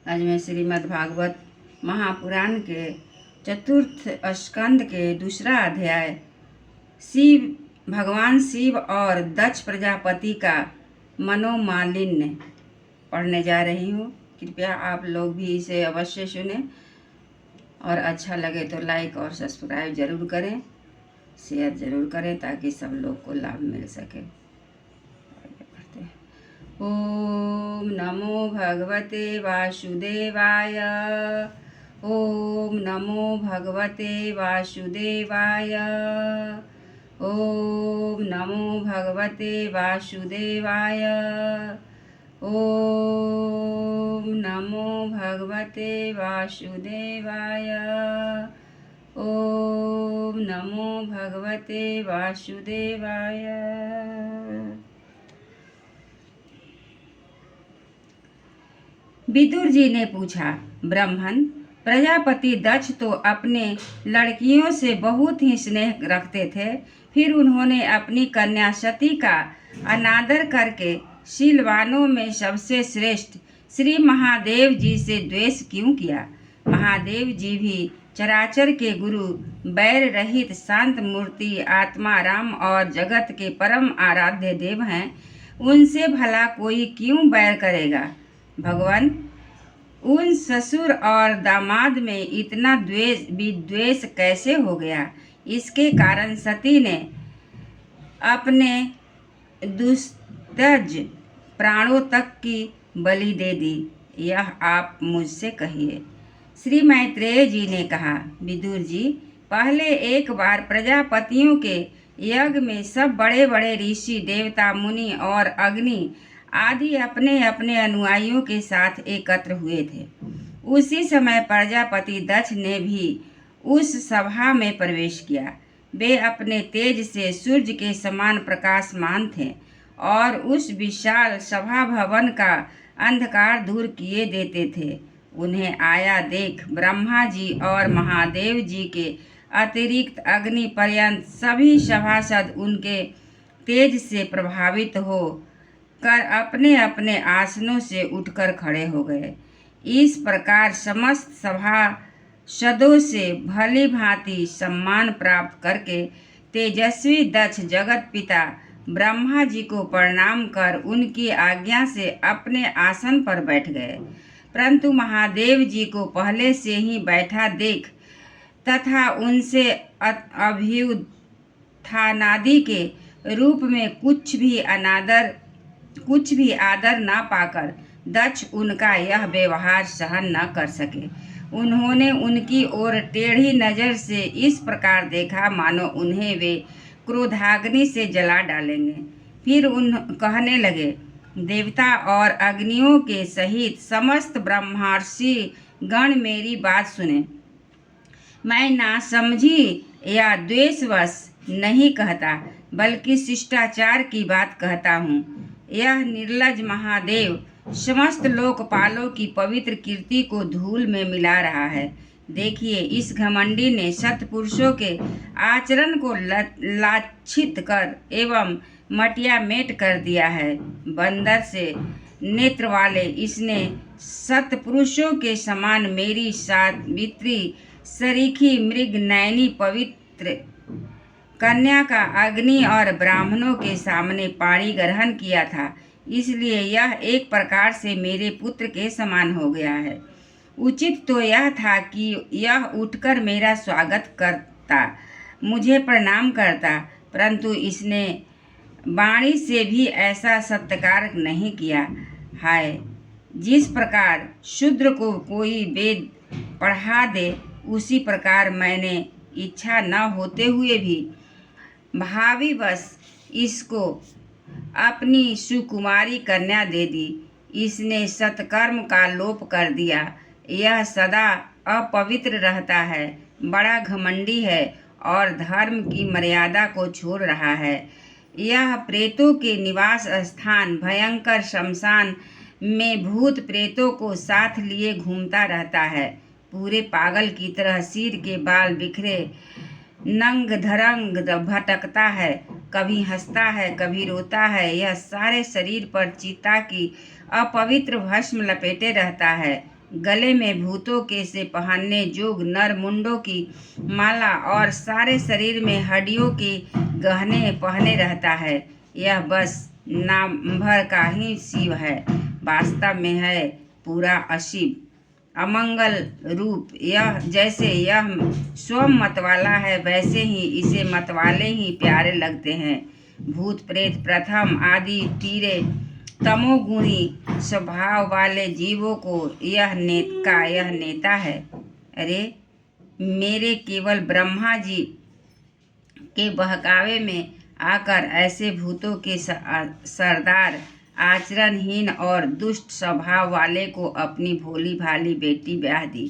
आज मैं श्रीमद् भागवत महापुराण के चतुर्थ स्कंद के दूसरा अध्याय भगवान शिव और दक्ष प्रजापति का मनोमालिन्य पढ़ने जा रही हूँ। कृपया आप लोग भी इसे अवश्य सुने और अच्छा लगे तो लाइक और सब्सक्राइब जरूर करें, शेयर जरूर करें ताकि सब लोग को लाभ मिल सके। ओम नमो भगवते वासुदेवाय। ओम नमो भगवते वासुदेवाय। ओम नमो भगवते वासुदेवाय। ओम नमो भगवते वासुदेवाय। ओम नमो भगवते वासुदेवाय। विदुर जी ने पूछा, ब्राह्मण, प्रजापति दक्ष तो अपने लड़कियों से बहुत ही स्नेह रखते थे, फिर उन्होंने अपनी कन्या सती का अनादर करके शीलवानों में सबसे श्रेष्ठ श्री महादेव जी से द्वेष क्यों किया? महादेव जी भी चराचर के गुरु, बैर रहित शांत मूर्ति, आत्मा राम और जगत के परम आराध्य देव हैं। उनसे भला कोई क्यों बैर करेगा? भगवान, उन ससुर और दामाद में इतना विद्वेष कैसे हो गया? इसके कारण सती ने अपने दुस्तज प्राणों तक की बलि दे दी। यह आप मुझसे कहिए। श्री मैत्रेय जी ने कहा, विदुर जी, पहले एक बार प्रजापतियों के यज्ञ में सब बड़े बड़े ऋषि, देवता, मुनि और अग्नि आदि अपने अपने अनुयायियों के साथ एकत्र हुए थे। उसी समय प्रजापति दक्ष ने भी उस सभा में प्रवेश किया। वे अपने तेज से सूर्य के समान प्रकाशमान थे और उस विशाल सभा भवन का अंधकार दूर किए देते थे। उन्हें आया देख ब्रह्मा जी और महादेव जी के अतिरिक्त अग्नि पर्यंत सभी सभासद उनके तेज से प्रभावित हो कर अपने अपने आसनों से उठकर खड़े हो गए। इस प्रकार समस्त सभासदों से भली भांति सम्मान प्राप्त करके तेजस्वी दक्ष जगत पिता ब्रह्मा जी को प्रणाम कर उनकी आज्ञा से अपने आसन पर बैठ गए। परंतु महादेव जी को पहले से ही बैठा देख तथा उनसे अभ्युत्थानादि के रूप में कुछ भी आदर न पाकर दक्ष उनका यह व्यवहार सहन न कर सके। उन्होंने उनकी ओर टेढ़ी नज़र से इस प्रकार देखा मानो उन्हें वे क्रोधाग्नि से जला डालेंगे। फिर कहने लगे, देवता और अग्नियों के सहित समस्त ब्रह्मर्षि गण मेरी बात सुने। मैं नासमझी या द्वेषवश नहीं कहता, बल्कि शिष्टाचार की बात कहता हूँ। यह निर्लज महादेव समस्त लोकपालों की पवित्र कीर्ति को धूल में मिला रहा है। देखिए, इस घमंडी ने सत्पुरुषों के आचरण को लाछित कर एवं मटियामेट कर दिया है। बंदर से नेत्र वाले इसने सत्पुरुषों के समान मेरी सावित्री सरीखी मृग नयनी पवित्र कन्या का अग्नि और ब्राह्मणों के सामने पाणी ग्रहण किया था, इसलिए यह एक प्रकार से मेरे पुत्र के समान हो गया है। उचित तो यह था कि यह उठकर मेरा स्वागत करता, मुझे प्रणाम करता, परंतु इसने वाणी से भी ऐसा सत्कार नहीं किया। हाय, जिस प्रकार शूद्र को कोई वेद पढ़ा दे, उसी प्रकार मैंने इच्छा न होते हुए भी भावीवश इसको अपनी सुकुमारी कन्या दे दी। इसने सत्कर्म का लोप कर दिया। यह सदा अपवित्र रहता है, बड़ा घमंडी है और धर्म की मर्यादा को छोड़ रहा है। यह प्रेतों के निवास स्थान भयंकर शमशान में भूत प्रेतों को साथ लिए घूमता रहता है। पूरे पागल की तरह सिर के बाल बिखरे नंग धरंग भटकता है, कभी हंसता है, कभी रोता है। यह सारे शरीर पर चिता की अपवित्र भस्म लपेटे रहता है। गले में भूतों के से पहनने जोग नर मुंडों की माला और सारे शरीर में हड्डियों के गहने पहने रहता है। यह बस नाम भर का ही शिव है, वास्तव में है पूरा अशिव अमंगल रूप। यह जैसे यह स्वयं मतवाला है, वैसे ही इसे मतवाले ही प्यारे लगते हैं। भूत प्रेत प्रथम आदि तीरे तमोगुणी स्वभाव वाले जीवों को यह नेता है। अरे मेरे केवल ब्रह्मा जी के बहकावे में आकर ऐसे भूतों के सरदार आचरणहीन और दुष्ट स्वभाव वाले को अपनी भोली भाली बेटी ब्याह दी।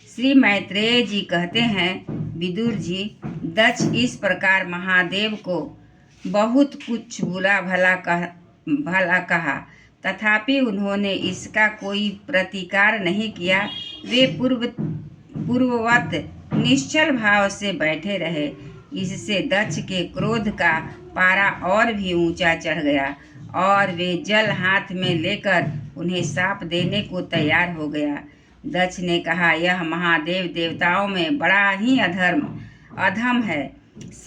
श्री मैत्रेय जी कहते हैं, विदुर जी, दक्ष इस प्रकार महादेव को बहुत कुछ बुरा भला कहा, तथापि उन्होंने इसका कोई प्रतिकार नहीं किया। वे पूर्ववत निश्चल भाव से बैठे रहे। इससे दक्ष के क्रोध का पारा और भी ऊंचा चढ़ गया और वे जल हाथ में लेकर उन्हें शाप देने को तैयार हो गया। दक्ष ने कहा, यह महादेव देवताओं में बड़ा ही अधम है।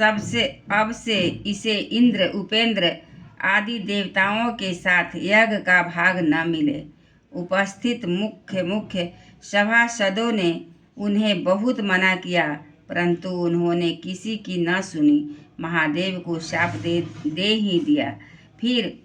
अब से इसे इंद्र उपेंद्र आदि देवताओं के साथ यज्ञ का भाग न मिले। उपस्थित मुख्य सभासदों ने उन्हें बहुत मना किया, परंतु उन्होंने किसी की न सुनी। महादेव को शाप दे ही दिया। फिर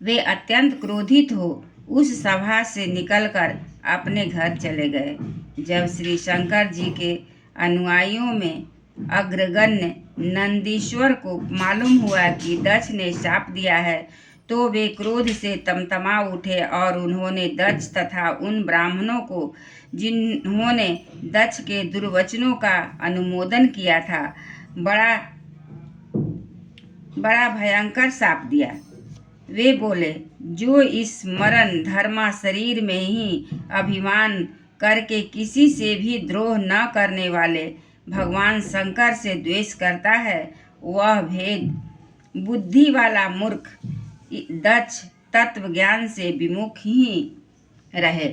वे अत्यंत क्रोधित हो उस सभा से निकलकर अपने घर चले गए। जब श्री शंकर जी के अनुयायियों में अग्रगण्य नंदीश्वर को मालूम हुआ कि दक्ष ने शाप दिया है, तो वे क्रोध से तमतमा उठे और उन्होंने दक्ष तथा उन ब्राह्मणों को जिन्होंने दक्ष के दुर्वचनों का अनुमोदन किया था बड़ा भयंकर शाप दिया। वे बोले, जो इस मरण धर्मा शरीर में ही अभिमान करके किसी से भी द्रोह न करने वाले भगवान शंकर से द्वेष करता है, वह भेद बुद्धि वाला मूर्ख दक्ष तत्व ज्ञान से विमुख ही रहे।